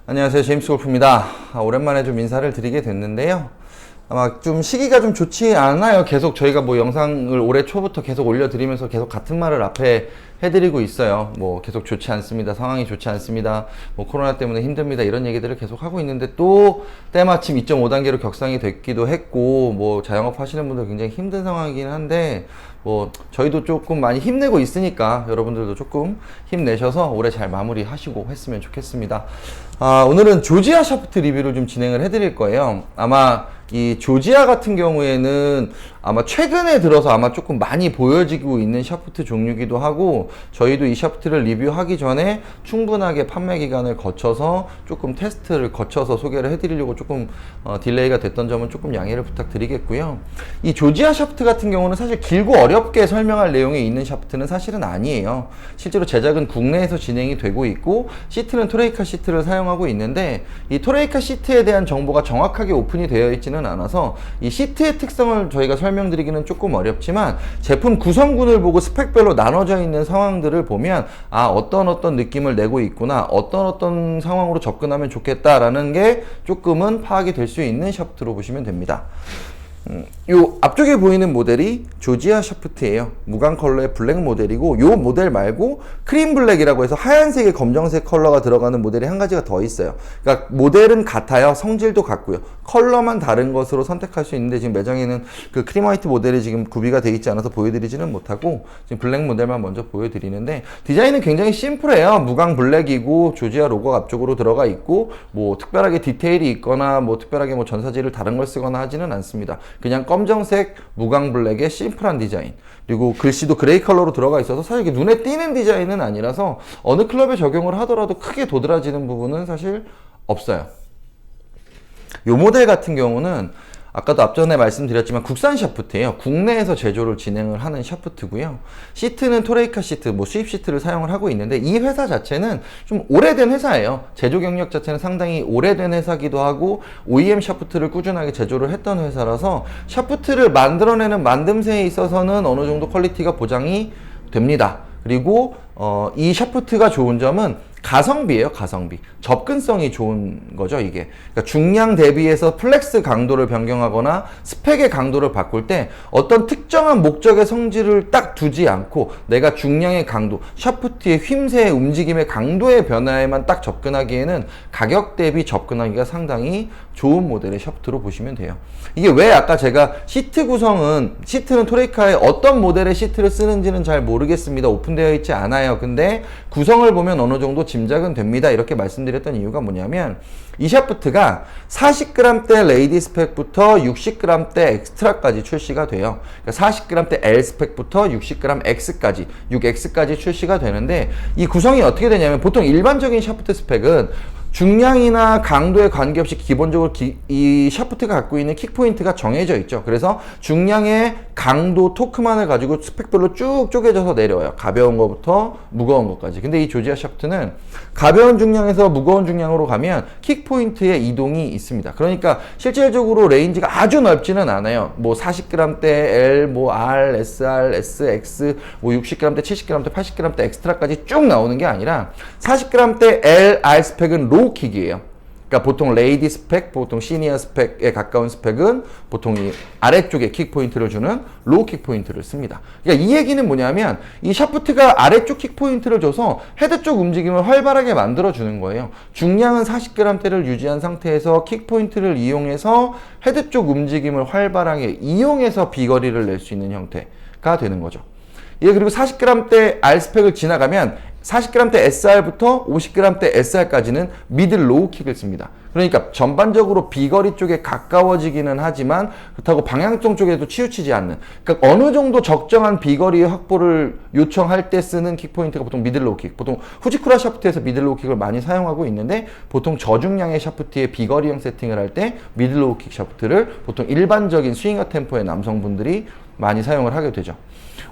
안녕하세요, 제임스 골프입니다. 오랜만에 좀 인사를 드리게 됐는데요. 아마 좀 시기가 좀 좋지 않아요. 계속 저희가 뭐 영상을 올해 초부터 계속 올려드리면서 계속 같은 말을 앞에 해드리고 있어요. 뭐 계속 좋지 않습니다. 상황이 좋지 않습니다. 뭐 코로나 때문에 힘듭니다. 이런 얘기들을 계속 하고 있는데 또 때마침 2.5단계로 격상이 됐기도 했고, 뭐 자영업 하시는 분들 굉장히 힘든 상황이긴 한데, 뭐 저희도 조금 많이 힘내고 있으니까 여러분들도 조금 힘내셔서 올해 잘 마무리하시고 했으면 좋겠습니다. 오늘은 조지아 샤프트 리뷰를 좀 진행을 해드릴 거예요. 아마 이 조지아 같은 경우에는 아마 최근에 들어서 아마 조금 많이 보여지고 있는 샤프트 종류기도 하고, 저희도 이 샤프트를 리뷰하기 전에 충분하게 판매 기간을 거쳐서 조금 테스트를 거쳐서 소개를 해드리려고 조금 딜레이가 됐던 점은 조금 양해를 부탁드리겠고요. 이 조지아 샤프트 같은 경우는 사실 길고 어렵게 설명할 내용이 있는 샤프트는 사실은 아니에요. 실제로 제작은 국내에서 진행이 되고 있고, 시트는 토레이카 시트를 사용하고 있는데, 이 토레이카 시트에 대한 정보가 정확하게 오픈이 되어 있지는 않아서 이 시트의 특성을 저희가 설명드리기는 조금 어렵지만, 제품 구성군을 보고 스펙별로 나눠져 있는 상황들을 보면 어떤 느낌을 내고 있구나, 어떤 상황으로 접근하면 좋겠다라는 게 조금은 파악이 될 수 있는 샤프트로 보시면 됩니다. 요 앞쪽에 보이는 모델이 조지아 샤프트예요. 무광 컬러의 블랙 모델이고, 요 모델 말고 크림 블랙이라고 해서 하얀색에 검정색 컬러가 들어가는 모델이 한 가지가 더 있어요. 그러니까 모델은 같아요. 성질도 같고요. 컬러만 다른 것으로 선택할 수 있는데, 지금 매장에는 그 크림 화이트 모델이 지금 구비가 되어 있지 않아서 보여드리지는 못하고 지금 블랙 모델만 먼저 보여드리는데, 디자인은 굉장히 심플해요. 무광 블랙이고 조지아 로고가 앞쪽으로 들어가 있고, 뭐 특별하게 디테일이 있거나 뭐 특별하게 뭐 전사지를 다른 걸 쓰거나 하지는 않습니다. 그냥 검정색 무광 블랙의 심플한 디자인, 그리고 글씨도 그레이 컬러로 들어가 있어서 사실 이게 눈에 띄는 디자인은 아니라서 어느 클럽에 적용을 하더라도 크게 도드라지는 부분은 사실 없어요. 이 모델 같은 경우는 아까도 앞전에 말씀드렸지만 국산 샤프트예요. 국내에서 제조를 진행을 하는 샤프트고요. 시트는 토레이카 시트, 뭐 수입 시트를 사용을 하고 있는데, 이 회사 자체는 좀 오래된 회사예요. 제조 경력 자체는 상당히 오래된 회사기도 하고, OEM 샤프트를 꾸준하게 제조를 했던 회사라서 샤프트를 만들어내는 만듦새에 있어서는 어느 정도 퀄리티가 보장이 됩니다. 그리고 이 샤프트가 좋은 점은 가성비예요. 가성비. 접근성이 좋은 거죠, 이게. 그러니까 중량 대비해서 플렉스 강도를 변경하거나 스펙의 강도를 바꿀 때 어떤 특정한 목적의 성질을 딱 두지 않고, 내가 중량의 강도, 샤프트의 휘임새의 움직임의 강도의 변화에만 딱 접근하기에는 가격 대비 접근하기가 상당히 좋은 모델의 샤프트로 보시면 돼요. 이게 왜 아까 제가 시트 구성은, 시트는 토레이카의 어떤 모델의 시트를 쓰는지는 잘 모르겠습니다. 오픈되어 있지 않아요. 근데 구성을 보면 어느 정도 짐작은 됩니다. 이렇게 말씀드렸던 이유가 뭐냐면, 이 샤프트가 40g대 레이디 스펙부터 60g대 엑스트라까지 출시가 돼요. 그러니까 40g대 L 스펙부터 60g X까지, 6X까지 출시가 되는데, 이 구성이 어떻게 되냐면, 보통 일반적인 샤프트 스펙은 중량이나 강도에 관계없이 기본적으로 이 샤프트가 갖고 있는 킥포인트가 정해져 있죠. 그래서 중량의 강도, 토크만을 가지고 스펙별로 쭉 쪼개져서 내려와요. 가벼운 것부터 무거운 것까지. 근데 이 조지아 샤프트는 가벼운 중량에서 무거운 중량으로 가면 킥포인트의 이동이 있습니다. 그러니까 실질적으로 레인지가 아주 넓지는 않아요. 뭐 40g대 L, 뭐 R, SR, SX, 뭐 60g대, 70g대, 80g대 엑스트라까지 쭉 나오는 게 아니라, 40g대 L, R 스펙은 로우 킥이에요. 그러니까 보통 레이디 스펙, 보통 시니어 스펙에 가까운 스펙은 보통 이 아래쪽에 킥 포인트를 주는 로우 킥 포인트를 씁니다. 그러니까 이 얘기는 뭐냐면, 이 샤프트가 아래쪽 킥 포인트를 줘서 헤드 쪽 움직임을 활발하게 만들어 주는 거예요. 중량은 40g대를 유지한 상태에서 킥 포인트를 이용해서 헤드 쪽 움직임을 활발하게 이용해서 비거리를 낼 수 있는 형태가 되는 거죠. 예, 그리고 40g대 R 스펙을 지나가면 40g대 SR부터 50g대 SR까지는 미들 로우 킥을 씁니다. 그러니까 전반적으로 비거리 쪽에 가까워지기는 하지만, 그렇다고 방향성 쪽에도 치우치지 않는, 그러니까 어느 정도 적정한 비거리의 확보를 요청할 때 쓰는 킥포인트가 보통 미들 로우 킥. 보통 후지쿠라 샤프트에서 미들 로우 킥을 많이 사용하고 있는데, 보통 저중량의 샤프트의 비거리형 세팅을 할 때 미들 로우 킥 샤프트를 보통 일반적인 스윙어 템포의 남성분들이 많이 사용을 하게 되죠.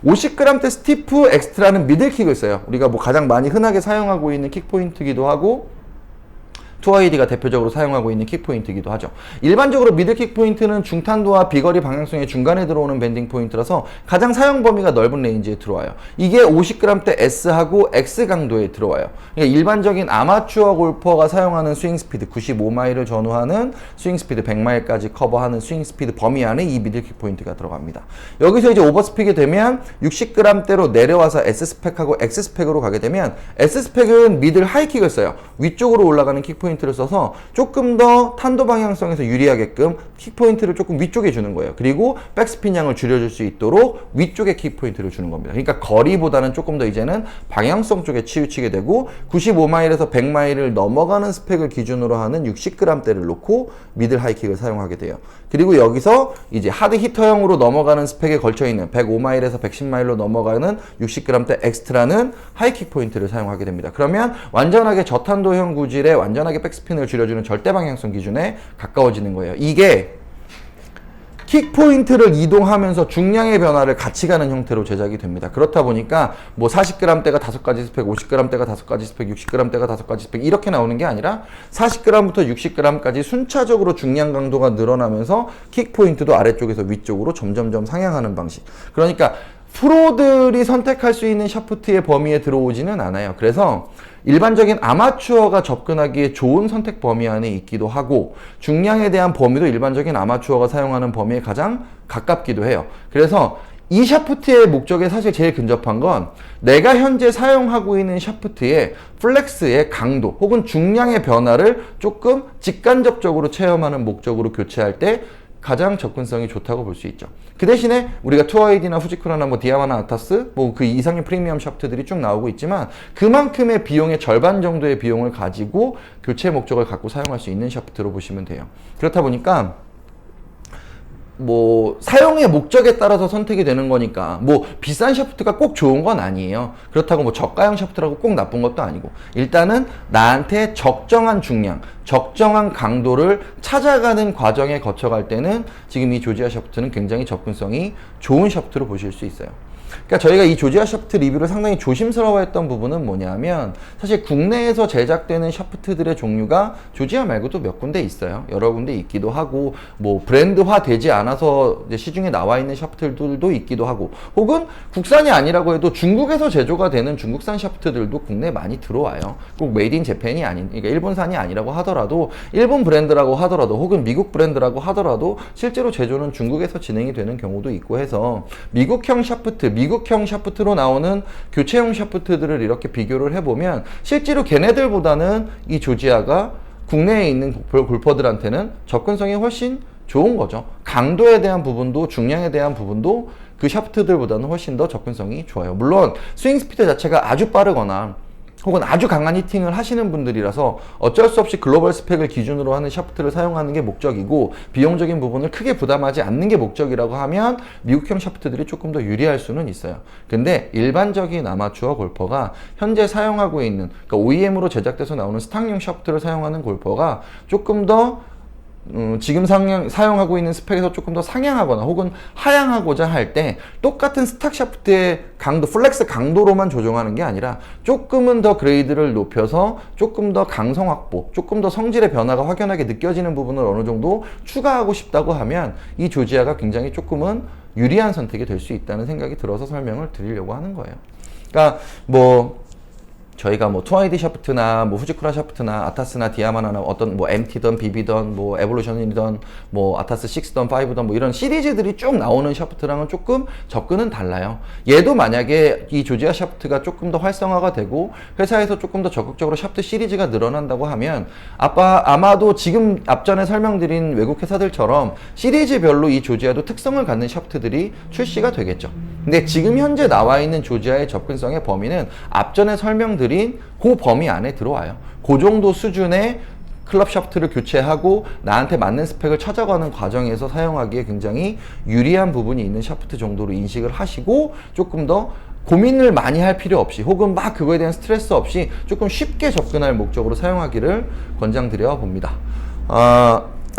50g대 스티프 엑스트라는 미들킥을 써요. 우리가 뭐 가장 많이 흔하게 사용하고 있는 킥포인트기도 하고, 투어이디가 대표적으로 사용하고 있는 킥포인트이기도 하죠. 일반적으로 미들 킥포인트는 중탄도와 비거리 방향성의 중간에 들어오는 밴딩 포인트라서 가장 사용 범위가 넓은 레인지에 들어와요. 이게 50g대 S하고 X 강도에 들어와요. 그러니까 일반적인 아마추어 골퍼가 사용하는 스윙 스피드 95마일을 전후하는 스윙 스피드 100마일까지 커버하는 스윙 스피드 범위 안에 이 미들 킥포인트가 들어갑니다. 여기서 이제 오버스픽이 되면 60g대로 내려와서 S스펙하고 X스펙으로 가게 되면 S스펙은 미들 하이킥을 써요. 위쪽으로 올라가는 킥포인트를 써서 조금 더 탄도 방향성에서 유리하게끔 킥포인트를 조금 위쪽에 주는 거예요. 그리고 백스핀 양을 줄여줄 수 있도록 위쪽에 킥포인트를 주는 겁니다. 그러니까 거리보다는 조금 더 이제는 방향성 쪽에 치우치게 되고 95마일에서 100마일을 넘어가는 스펙을 기준으로 하는 60g대를 놓고 미들 하이킥을 사용하게 돼요. 그리고 여기서 이제 하드 히터형으로 넘어가는 스펙에 걸쳐있는 105마일에서 110마일로 넘어가는 60g대 엑스트라는 하이킥 포인트를 사용하게 됩니다. 그러면 완전하게 저탄도형 구질에 완전하게 백스핀을 줄여주는 절대 방향성 기준에 가까워지는 거예요. 이게 킥 포인트를 이동하면서 중량의 변화를 같이 가는 형태로 제작이 됩니다. 그렇다 보니까 뭐 40g대가 5가지 스펙, 50g대가 5가지 스펙, 60g대가 5가지 스펙 이렇게 나오는 게 아니라 40g부터 60g까지 순차적으로 중량 강도가 늘어나면서 킥 포인트도 아래쪽에서 위쪽으로 점점점 상향하는 방식. 그러니까 프로들이 선택할 수 있는 샤프트의 범위에 들어오지는 않아요. 그래서 일반적인 아마추어가 접근하기에 좋은 선택 범위 안에 있기도 하고 중량에 대한 범위도 일반적인 아마추어가 사용하는 범위에 가장 가깝기도 해요. 그래서 이 샤프트의 목적에 사실 제일 근접한 건 내가 현재 사용하고 있는 샤프트의 플렉스의 강도 혹은 중량의 변화를 조금 직간접적으로 체험하는 목적으로 교체할 때 가장 접근성이 좋다고 볼 수 있죠. 그 대신에 우리가 투어에이디나 후지쿠라나 뭐 디아마나 아타스 뭐 그 이상의 프리미엄 샤프트들이 쭉 나오고 있지만 그만큼의 비용의 절반 정도의 비용을 가지고 교체 목적을 갖고 사용할 수 있는 샤프트로 보시면 돼요. 그렇다 보니까 뭐 사용의 목적에 따라서 선택이 되는 거니까 뭐 비싼 샤프트가 꼭 좋은 건 아니에요. 그렇다고 뭐 저가형 샤프트라고 꼭 나쁜 것도 아니고 일단은 나한테 적정한 중량, 적정한 강도를 찾아가는 과정에 거쳐갈 때는 지금 이 조지아 샤프트는 굉장히 접근성이 좋은 샤프트로 보실 수 있어요. 그러니까 저희가 이 조지아 샤프트 리뷰를 상당히 조심스러워했던 부분은 뭐냐면 사실 국내에서 제작되는 샤프트들의 종류가 조지아 말고도 몇 군데 있어요. 여러 군데 있기도 하고 뭐 브랜드화 되지 않아서 이제 시중에 나와 있는 샤프트들도 있기도 하고 혹은 국산이 아니라고 해도 중국에서 제조가 되는 중국산 샤프트들도 국내에 많이 들어와요. 꼭 메이드 인 재팬이 아닌 그러니까 일본산이 아니라고 하더라도 일본 브랜드라고 하더라도 혹은 미국 브랜드라고 하더라도 실제로 제조는 중국에서 진행이 되는 경우도 있고 해서 미국형 샤프트로 나오는 교체용 샤프트들을 이렇게 비교를 해보면 실제로 걔네들보다는 이 조지아가 국내에 있는 골퍼들한테는 접근성이 훨씬 좋은 거죠. 강도에 대한 부분도 중량에 대한 부분도 그 샤프트들보다는 훨씬 더 접근성이 좋아요. 물론 스윙 스피드 자체가 아주 빠르거나 혹은 아주 강한 히팅을 하시는 분들이라서 어쩔 수 없이 글로벌 스펙을 기준으로 하는 샤프트를 사용하는 게 목적이고 비용적인 부분을 크게 부담하지 않는 게 목적이라고 하면 미국형 샤프트들이 조금 더 유리할 수는 있어요. 근데 일반적인 아마추어 골퍼가 현재 사용하고 있는 그러니까 OEM으로 제작돼서 나오는 스탁용 샤프트를 사용하는 골퍼가 조금 더 지금 사용하고 있는 스펙에서 조금 더 상향하거나 혹은 하향하고자 할 때 똑같은 스탁 샤프트의 강도, 플렉스 강도로만 조정하는 게 아니라 조금은 더 그레이드를 높여서 조금 더 강성 확보, 조금 더 성질의 변화가 확연하게 느껴지는 부분을 어느 정도 추가하고 싶다고 하면 이 조지아가 굉장히 조금은 유리한 선택이 될 수 있다는 생각이 들어서 설명을 드리려고 하는 거예요. 그러니까 뭐 저희가 뭐 투아이디 샤프트나 뭐 후지쿠라 샤프트나 아타스나 디아마나나 어떤 뭐 MT든 BB든 뭐 에볼루션이든 뭐 아타스 6든 5든 뭐 이런 시리즈들이 쭉 나오는 샤프트랑은 조금 접근은 달라요. 얘도 만약에 이 조지아 샤프트가 조금 더 활성화가 되고 회사에서 조금 더 적극적으로 샤프트 시리즈가 늘어난다고 하면 아마도 지금 앞전에 설명드린 외국 회사들처럼 시리즈별로 이 조지아도 특성을 갖는 샤프트들이 출시가 되겠죠. 근데 지금 현재 나와 있는 조지아의 접근성의 범위는 앞전에 설명드린 그 범위 안에 들어와요. 그 정도 수준의 클럽 샤프트를 교체하고 나한테 맞는 스펙을 찾아가는 과정에서 사용하기에 굉장히 유리한 부분이 있는 샤프트 정도로 인식을 하시고 조금 더 고민을 많이 할 필요 없이 혹은 막 그거에 대한 스트레스 없이 조금 쉽게 접근할 목적으로 사용하기를 권장드려 봅니다.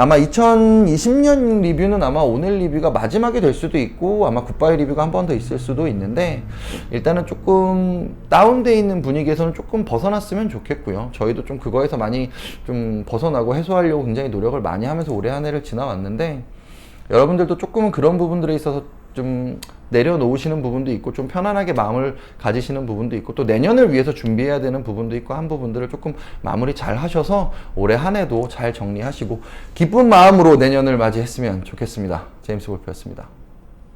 아마 2020년 리뷰는 아마 오늘 리뷰가 마지막이 될 수도 있고 아마 굿바이 리뷰가 한 번 더 있을 수도 있는데 일단은 조금 다운돼 있는 분위기에서는 조금 벗어났으면 좋겠고요. 저희도 좀 그거에서 많이 좀 벗어나고 해소하려고 굉장히 노력을 많이 하면서 올해 한 해를 지나왔는데 여러분들도 조금은 그런 부분들에 있어서 좀 내려놓으시는 부분도 있고 좀 편안하게 마음을 가지시는 부분도 있고 또 내년을 위해서 준비해야 되는 부분도 있고 한 부분들을 조금 마무리 잘 하셔서 올해 한 해도 잘 정리하시고 기쁜 마음으로 내년을 맞이했으면 좋겠습니다. 제임스 골프였습니다.